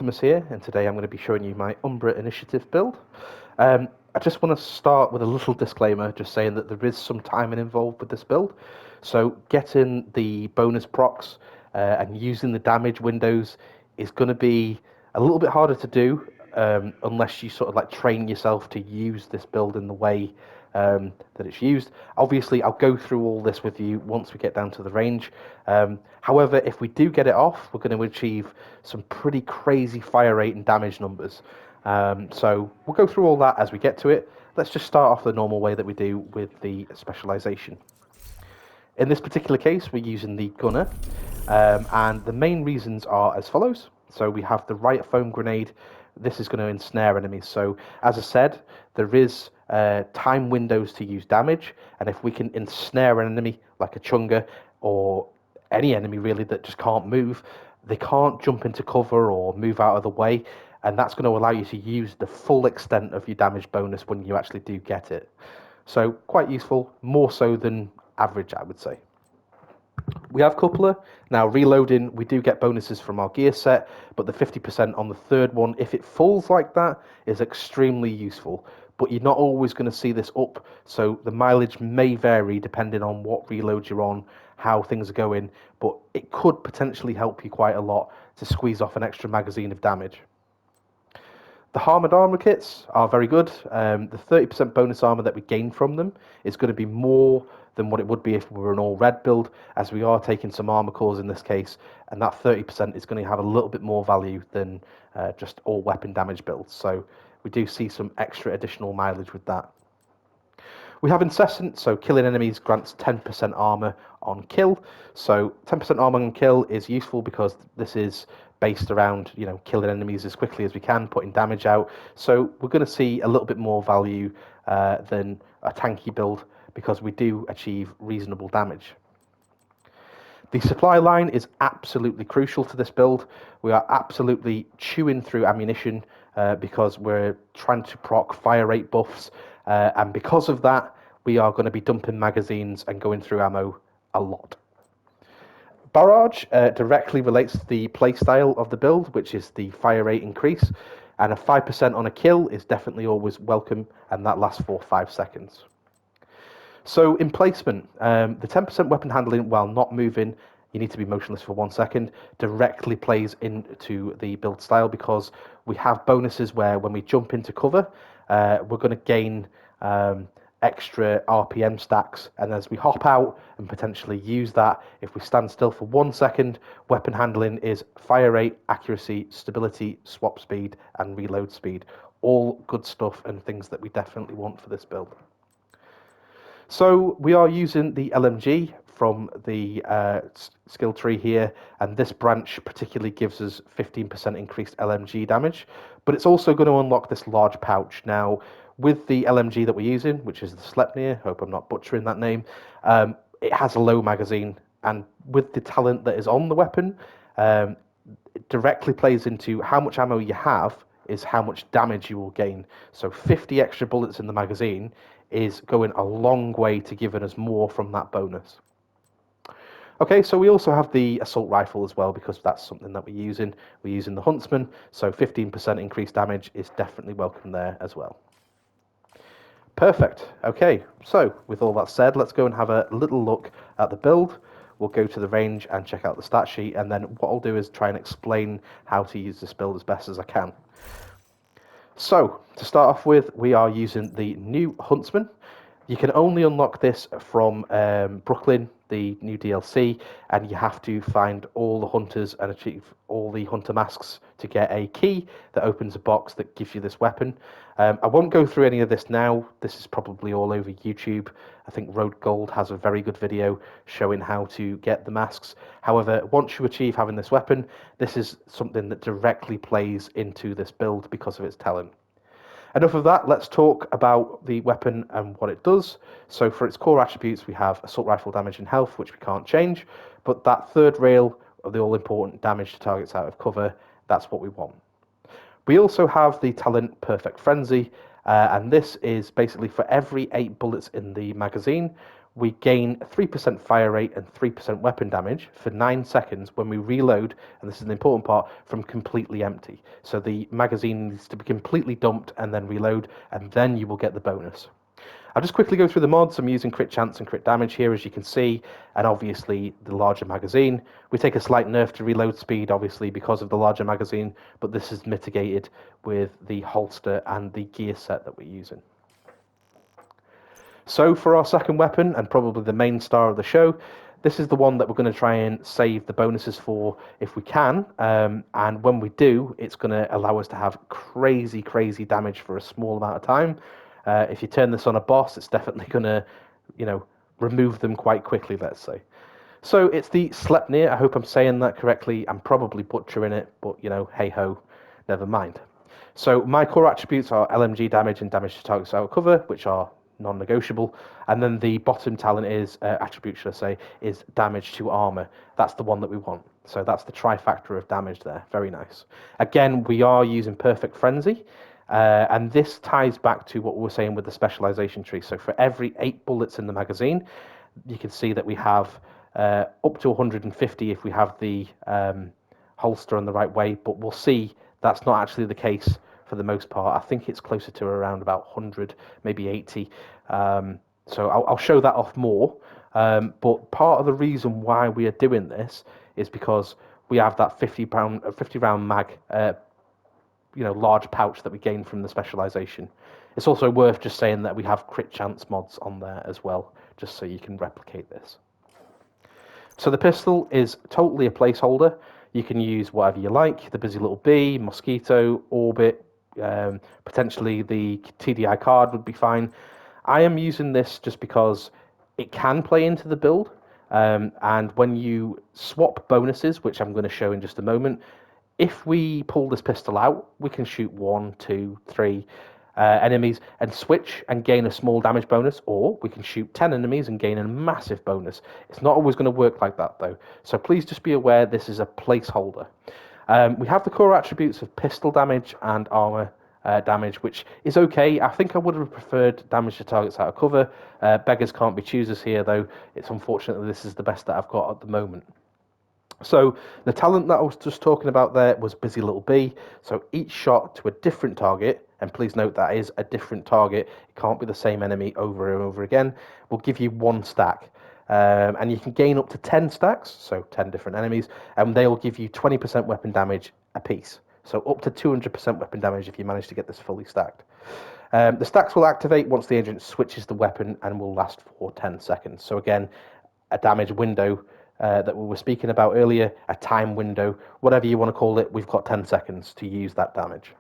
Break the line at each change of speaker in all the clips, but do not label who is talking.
Here, and today I'm going to be showing you my Umbra initiative build. I just want to start with a little disclaimer, just saying that there is some timing involved with this build. So getting the bonus procs and using the damage windows is going to be a little bit harder to do unless you sort of like train yourself to use this build in the way that it's used. Obviously, I'll go through all this with you once we get down to the range. However, if we do get it off, we're going to achieve some pretty crazy fire rate and damage numbers. So we'll go through all that as we get to it. Let's just start off the normal way that we do with the specialization. In this particular case, we're using the gunner, and the main reasons are as follows. So we have the riot foam grenade. This is going to ensnare enemies. So as I said, there is time windows to use damage, and if we can ensnare an enemy like a chunga or any enemy really that just can't move, they can't jump into cover or move out of the way, and that's going to allow you to use the full extent of your damage bonus when you actually do get it. So quite useful, more so than average, I would say. We have coupler. Now reloading, we do get bonuses from our gear set, but the 50% on the third one, if it falls like that, is extremely useful. But you're not always going to see this up, so the mileage may vary depending on what reload you're on, how things are going, but it could potentially help you quite a lot to squeeze off an extra magazine of damage. The armored armor kits are very good. The 30% bonus armor that we gain from them is going to be more than what it would be if we were an all red build, as we are taking some armor cores in this case, and that 30% is going to have a little bit more value than just all weapon damage builds. So we do see some extra additional mileage with that. We have incessant, so killing enemies grants 10% armor on kill. So 10% armor on kill is useful because this is based around, killing enemies as quickly as we can, putting damage out. So we're going to see a little bit more value than a tanky build because we do achieve reasonable damage. The supply line is absolutely crucial to this build. We are absolutely chewing through ammunition because we're trying to proc fire rate buffs, and because of that, we are going to be dumping magazines and going through ammo a lot. Barrage directly relates to the playstyle of the build, which is the fire rate increase, and a 5% on a kill is definitely always welcome, and that lasts for 5 seconds. So in placement, the 10% weapon handling while not moving, you need to be motionless for 1 second, directly plays into the build style because we have bonuses where when we jump into cover, we're going to gain extra RPM stacks, and as we hop out and potentially use that, if we stand still for 1 second, weapon handling is fire rate, accuracy, stability, swap speed, and reload speed. All good stuff and things that we definitely want for this build. So we are using the LMG from the skill tree here, and this branch particularly gives us 15% increased LMG damage, but it's also going to unlock this large pouch. Now, with the LMG that we're using, which is the Sleipnir, hope I'm not butchering that name, it has a low magazine, and with the talent that is on the weapon, it directly plays into how much ammo you have is how much damage you will gain. So 50 extra bullets in the magazine is going a long way to giving us more from that bonus. Okay, so we also have the assault rifle as well because that's something that we're using. We're using the Huntsman, so 15% increased damage is definitely welcome there as well. Perfect. Okay, so with all that said, let's go and have a little look at the build. We'll go to the range and check out the stat sheet, and then what I'll do is try and explain how to use this build as best as I can. So, to start off with, we are using the new Huntsman. You can only unlock this from Brooklyn, the new DLC, and you have to find all the hunters and achieve all the hunter masks to get a key that opens a box that gives you this weapon. I won't go through any of this now. This is probably all over YouTube. I think Road Gold has a very good video showing how to get the masks. However, once you achieve having this weapon, this is something that directly plays into this build because of its talent. Enough of that, let's talk about the weapon and what it does. So for its core attributes, we have assault rifle damage and health, which we can't change, but that third rail of the all-important damage to targets out of cover, that's what we want. We also have the talent Perfect Frenzy, and this is basically for every 8 bullets in the magazine, we gain 3% fire rate and 3% weapon damage for 9 seconds when we reload, and this is the important part, from completely empty. So the magazine needs to be completely dumped and then reload, and then you will get the bonus. I'll just quickly go through the mods. I'm using crit chance and crit damage here, as you can see, and obviously the larger magazine. We take a slight nerf to reload speed, obviously, because of the larger magazine, but this is mitigated with the holster and the gear set that we're using. So for our second weapon, and probably the main star of the show, this is the one that we're going to try and save the bonuses for if we can. And when we do, it's going to allow us to have crazy, crazy damage for a small amount of time. If you turn this on a boss, it's definitely going to, remove them quite quickly, let's say. So it's the Sleipnir. I hope I'm saying that correctly. I'm probably butchering it, but, hey-ho, never mind. So my core attributes are LMG damage and damage to targets out of cover, which are non-negotiable, and then the bottom talent is attribute, should I say, is damage to armor. That's the one that we want. So that's the trifactor of damage there. Very nice. Again, we are using Perfect Frenzy, and this ties back to what we were saying with the specialization tree. So for every 8 bullets in the magazine, you can see that we have up to 150 if we have the holster on the right way, but we'll see that's not actually the case for the most part. I think it's closer to around about 100, maybe 80. So I'll show that off more. But part of the reason why we are doing this is because we have that 50 round mag, large pouch that we gain from the specialization. It's also worth just saying that we have crit chance mods on there as well, just so you can replicate this. So the pistol is totally a placeholder. You can use whatever you like, the Busy Little Bee, Mosquito, Orbit, potentially the TDI card would be fine. I am using this just because it can play into the build, and when you swap bonuses, which I'm going to show in just a moment, if we pull this pistol out, we can shoot 1, 2, 3 enemies and switch and gain a small damage bonus, or we can shoot 10 enemies and gain a massive bonus. It's not always going to work like that, though, so please just be aware this is a placeholder. We have the core attributes of pistol damage and armor damage, which is okay. I think I would have preferred damage to targets out of cover. Beggars can't be choosers here, though. It's unfortunately this is the best that I've got at the moment. So the talent that I was just talking about there was Busy Little Bee. So each shot to a different target, and please note that is a different target, it can't be the same enemy over and over again, will give you 1 stack. And you can gain up to 10 stacks, so 10 different enemies, and they'll give you 20% weapon damage apiece. So up to 200% weapon damage if you manage to get this fully stacked. The stacks will activate once the agent switches the weapon and will last for 10 seconds. So again, a damage window that we were speaking about earlier, a time window, whatever you want to call it, we've got 10 seconds to use that damage.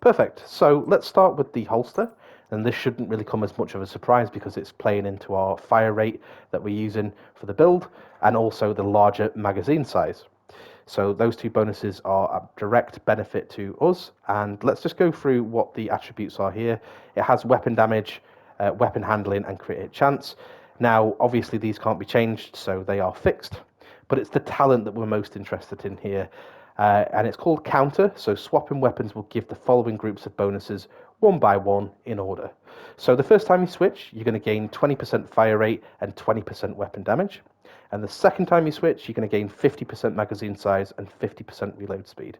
Perfect. So let's start with the holster, and this shouldn't really come as much of a surprise because it's playing into our fire rate that we're using for the build, and also the larger magazine size. So those 2 bonuses are a direct benefit to us, and let's just go through what the attributes are here. It has weapon damage, weapon handling, and crit hit chance. Now, obviously, these can't be changed, so they are fixed, but it's the talent that we're most interested in here, and it's called Counter, so swapping weapons will give the following groups of bonuses one by one in order. So the first time you switch, you're going to gain 20% fire rate and 20% weapon damage, and the second time you switch, you're going to gain 50% magazine size and 50% reload speed.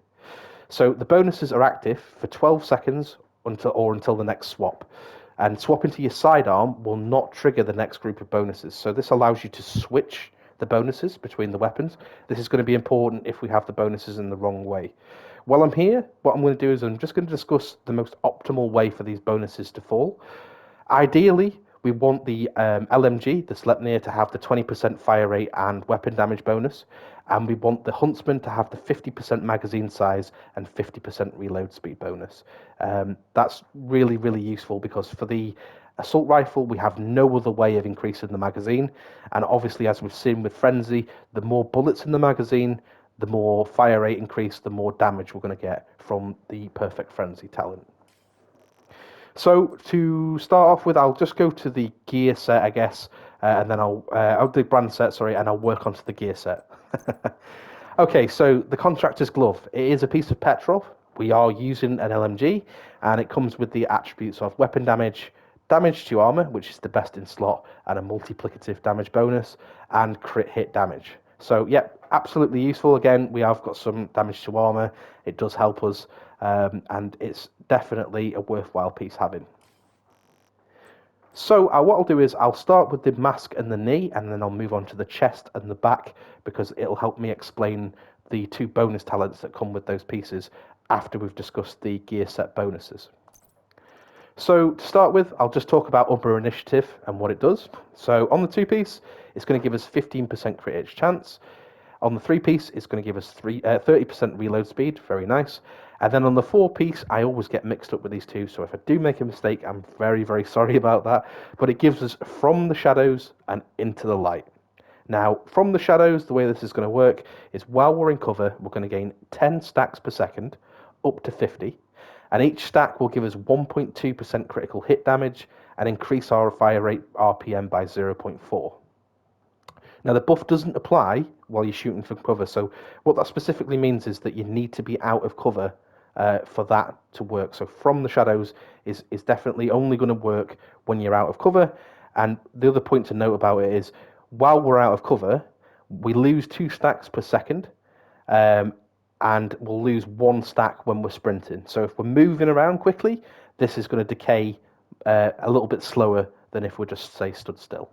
So the bonuses are active for 12 seconds until the next swap. And swapping to your sidearm will not trigger the next group of bonuses. So this allows you to switch the bonuses between the weapons. This is going to be important if we have the bonuses in the wrong way. While I'm here, what I'm going to do is I'm just going to discuss the most optimal way for these bonuses to fall. Ideally, we want the LMG, the Sleipnir, to have the 20% fire rate and weapon damage bonus, and we want the Huntsman to have the 50% magazine size and 50% reload speed bonus. That's really, really useful because for the assault rifle, we have no other way of increasing the magazine, and obviously, as we've seen with Frenzy, the more bullets in the magazine, the more fire rate increase, the more damage we're going to get from the Perfect Frenzy talent. So to start off with, I'll just go to the gear set, I guess, and then I'll do brand set, sorry, and I'll work onto the gear set. Okay, so the Contractor's Glove. It is a piece of Petrov. We are using an LMG, and it comes with the attributes of weapon damage, damage to armor, which is the best in slot, and a multiplicative damage bonus, and crit hit damage. So, yeah, absolutely useful. Again, we have got some damage to armor. It does help us, and it's definitely a worthwhile piece having. So what I'll do is I'll start with the mask and the knee, and then I'll move on to the chest and the back, because it'll help me explain the 2 bonus talents that come with those pieces after we've discussed the gear set bonuses. So to start with, I'll just talk about Umbra Initiative and what it does. So on the 2-piece, it's going to give us 15% crit hit chance. On the 3-piece, it's going to give us 30% reload speed, very nice. And then on the 4-piece, I always get mixed up with these two, so if I do make a mistake, I'm very, very sorry about that. But it gives us from the shadows and into the light. Now, from the shadows, the way this is going to work is while we're in cover, we're going to gain 10 stacks per second, up to 50. And each stack will give us 1.2% critical hit damage and increase our fire rate RPM by 0.4. Now, the buff doesn't apply while you're shooting from cover, so what that specifically means is that you need to be out of cover for that to work. So from the shadows is definitely only going to work when you're out of cover. And the other point to note about it is, while we're out of cover, we lose 2 stacks per second, and we'll lose 1 stack when we're sprinting. So if we're moving around quickly, this is going to decay a little bit slower than if we're just, say, stood still.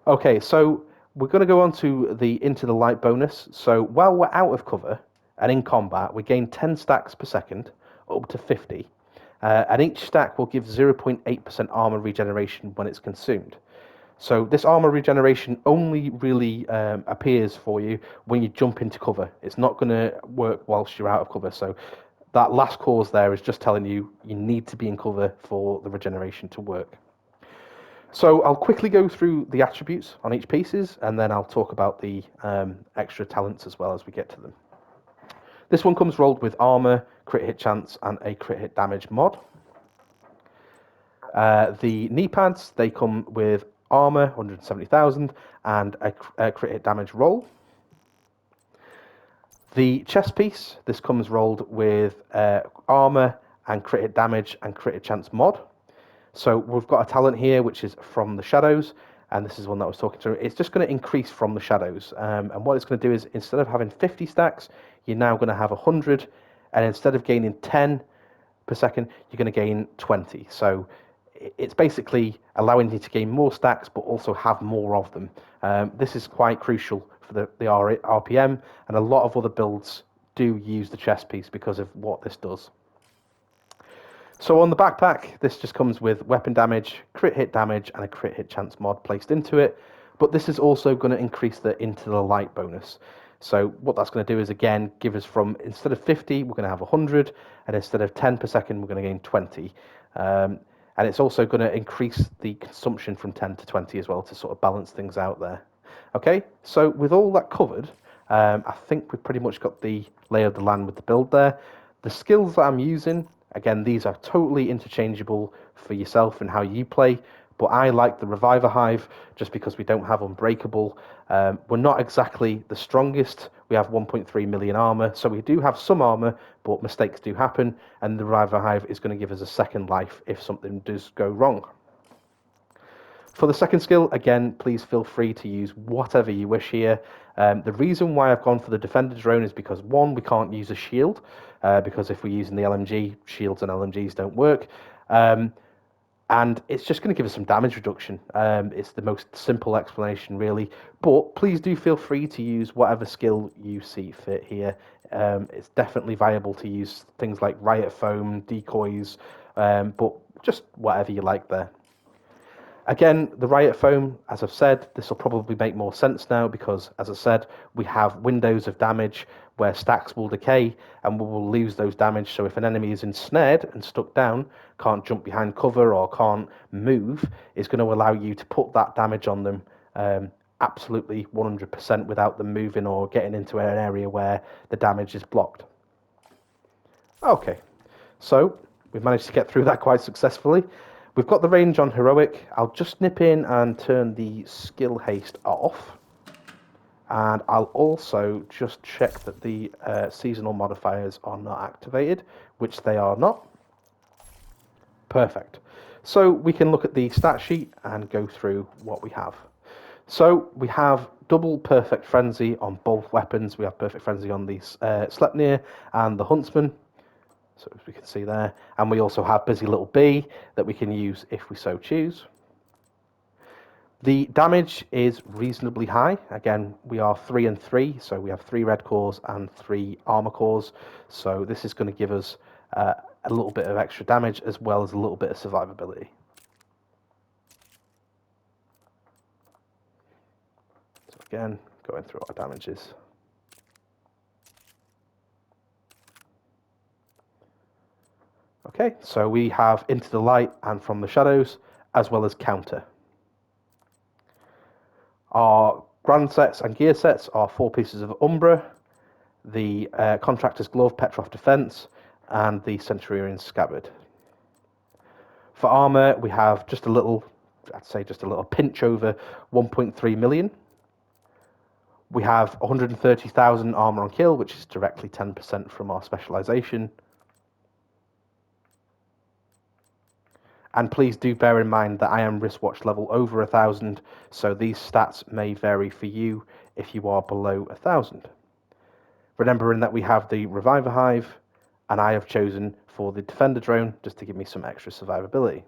Okay, so we're going to go on to the Into the Light bonus. So while we're out of cover and in combat, we gain 10 stacks per second, up to 50. And each stack will give 0.8% armor regeneration when it's consumed. So this armor regeneration only really appears for you when you jump into cover. It's not going to work whilst you're out of cover. So that last clause there is just telling you you need to be in cover for the regeneration to work. So I'll quickly go through the attributes on each pieces, and then I'll talk about the extra talents as well as we get to them. This one comes rolled with armor, crit hit chance, and a crit hit damage mod. The knee pads, they come with armor, 170,000, and a crit hit damage roll. The chest piece, this comes rolled with armor and crit hit damage and crit hit chance mod. So we've got a talent here which is from the shadows, and this is one that I was talking to. It's just going to increase from the shadows, and what it's going to do is, instead of having 50 stacks, you're now going to have 100, and instead of gaining 10 per second, you're going to gain 20. So it's basically allowing you to gain more stacks, but also have more of them. This is quite crucial for the RPM, and a lot of other builds do use the chest piece because of what this does. So on the backpack, this just comes with weapon damage, crit hit damage, and a crit hit chance mod placed into it. But this is also going to increase the Into the Light bonus. So what that's going to do is, again, give us from, instead of 50, we're going to have 100, and instead of 10 per second, we're going to gain 20. And it's also going to increase the consumption from 10 to 20 as well, to sort of balance things out there. Okay, so with all that covered, I think we've pretty much got the lay of the land with the build there. The skills that I'm using, again, these are totally interchangeable for yourself and how you play, but I like the Reviver Hive just because we don't have Unbreakable. We're not exactly the strongest. We have 1.3 million armor, so we do have some armor, but mistakes do happen, and the Reviver Hive is going to give us a second life if something does go wrong. For the second skill, again, please feel free to use whatever you wish here. The reason why I've gone for the Defender Drone is because, one, we can't use a shield, because if we're using the LMG, shields and LMGs don't work. And it's just going to give us some damage reduction. It's the most simple explanation, really. But please do feel free to use whatever skill you see fit here. It's definitely viable to use things like Riot Foam, decoys, but just whatever you like there. Again, the Riot Foam, as I've said, this will probably make more sense now because, as I said, we have windows of damage where stacks will decay and we will lose those damage. So if an enemy is ensnared and stuck down, can't jump behind cover or can't move, it's going to allow you to put that damage on them absolutely 100% without them moving or getting into an area where the damage is blocked. Okay, so we've managed to get through that quite successfully. We've got the range on Heroic. I'll just nip in and turn the skill haste off. And I'll also just check that the seasonal modifiers are not activated, which they are not. Perfect. So we can look at the stat sheet and go through what we have. So we have double perfect frenzy on both weapons. We have perfect frenzy on the Sleipnir and the Huntsman, so as we can see there. And we also have busy little bee that we can use if we so choose. The damage is reasonably high. Again, we are 3 and 3, so we have 3 red cores and 3 armor cores. So this is going to give us a little bit of extra damage as well as a little bit of survivability. So again, going through our damages. Okay, so we have Into the Light and From the Shadows, as well as Counter. Our grand sets and gear sets are 4 pieces of Umbra, the Contractor's Glove, Petrov Defense, and the Centurion's Scabbard. For armor, we have just a little, I'd say just a little pinch over 1.3 million. We have 130,000 armor on kill, which is directly 10% from our specialization. And please do bear in mind that I am wristwatch level over 1,000, so these stats may vary for you if you are below 1,000. Remembering that we have the Reviver Hive, and I have chosen for the Defender Drone just to give me some extra survivability.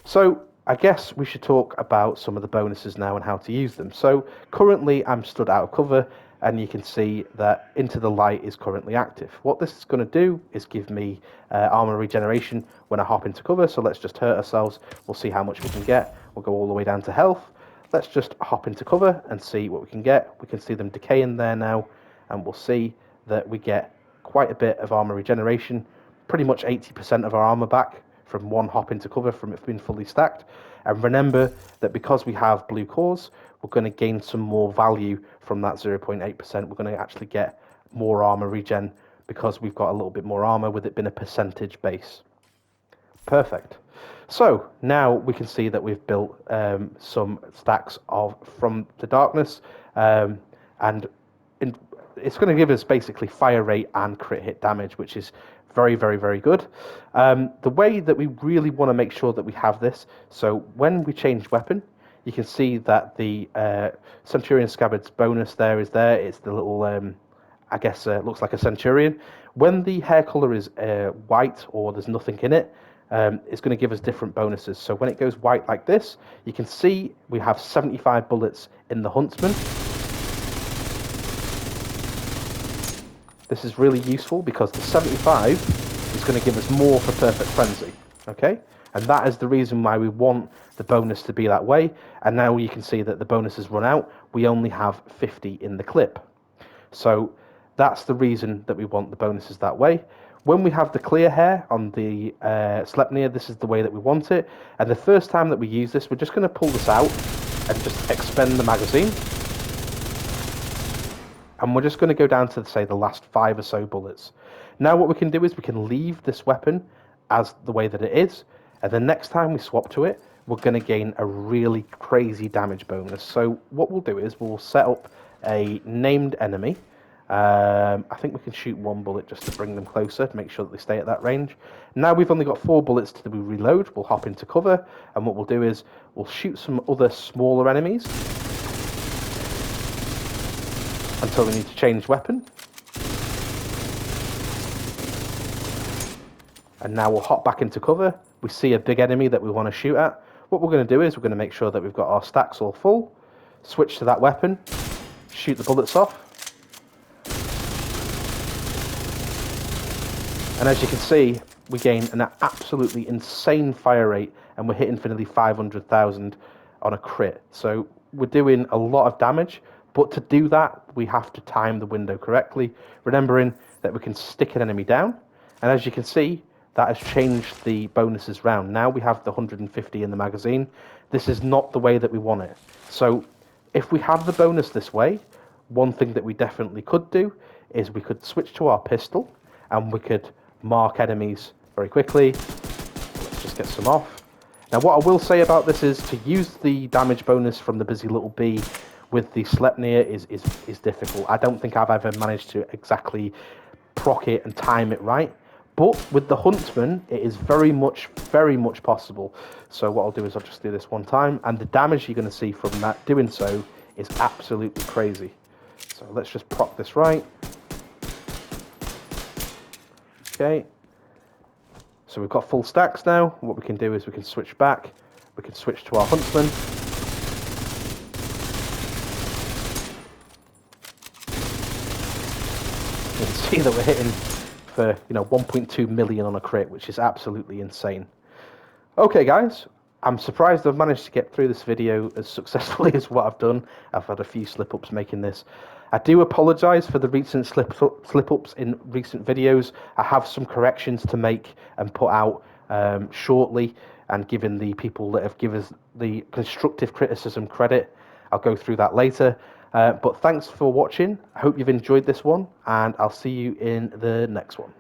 So I guess we should talk about some of the bonuses now and how to use them. So currently I'm stood out of cover, and you can see that Into the Light is currently active. What this is going to do is give me armor regeneration when I hop into cover. So let's just hurt ourselves. We'll see how much we can get. We'll go all the way down to health. Let's just hop into cover and see what we can get. We can see them decaying there now, and we'll see that we get quite a bit of armor regeneration, pretty much 80% of our armor back from one hop into cover from it being fully stacked. And remember that because we have blue cores, we're going to gain some more value from that 0.8%. We're going to actually get more armor regen because we've got a little bit more armor with it being a percentage base. Perfect. So now we can see that we've built some stacks of From the Darkness, and it's going to give us basically fire rate and crit hit damage, which is very, very, very good. The way that we really want to make sure that we have this, so when we change weapon, you can see that the Centurion Scabbard's bonus there is there. It's the little, I guess, looks like a Centurion. When the hair color is white or there's nothing in it, it's going to give us different bonuses. So when it goes white like this, you can see we have 75 bullets in the Huntsman. This is really useful because the 75 is going to give us more for Perfect Frenzy, okay? And that is the reason why we want the bonus to be that way. And now you can see that the bonus has run out. We only have 50 in the clip. So that's the reason that we want the bonuses that way. When we have the clear hair on the Sleipnir, this is the way that we want it. And the first time that we use this, we're just going to pull this out and just expend the magazine. And we're just going to go down to, say, the last 5 or so bullets. Now what we can do is we can leave this weapon as the way that it is, and the next time we swap to it, we're going to gain a really crazy damage bonus. So what we'll do is we'll set up a named enemy. I think we can shoot 1 bullet just to bring them closer, to make sure that they stay at that range. Now we've only got 4 bullets to reload. We'll hop into cover, and what we'll do is we'll shoot some other smaller enemies until we need to change weapon. And now we'll hop back into cover. We see a big enemy that we want to shoot at. What we're going to do is we're going to make sure that we've got our stacks all full, switch to that weapon, shoot the bullets off. And as you can see, we gain an absolutely insane fire rate, and we're hitting for nearly 500,000 on a crit. So we're doing a lot of damage. But to do that, we have to time the window correctly, remembering that we can stick an enemy down. And as you can see, that has changed the bonuses round. Now we have the 150 in the magazine. This is not the way that we want it. So if we have the bonus this way, one thing that we definitely could do is we could switch to our pistol, and we could mark enemies very quickly. Let's just get some off. Now what I will say about this is to use the damage bonus from the Busy Little Bee with the Sleipnir is difficult. I don't think I've ever managed to exactly proc it and time it right, But with the Huntsman, it is very much possible. So what I'll do is I'll just do this one time, and the damage you're going to see from that doing so is absolutely crazy. So let's just proc this right. Okay. So we've got full stacks now. What we can do is we can switch back. We can switch to our Huntsman. You can see that we're hitting for 1.2 million on a crit, which is absolutely insane. Okay, guys, I'm surprised I've managed to get through this video as successfully as what I've done. I've had a few slip-ups making this. I do apologise for the recent slip-ups in recent videos. I have some corrections to make and put out shortly, and given the people that have given us the constructive criticism credit, I'll go through that later. But thanks for watching. I hope you've enjoyed this one, and I'll see you in the next one.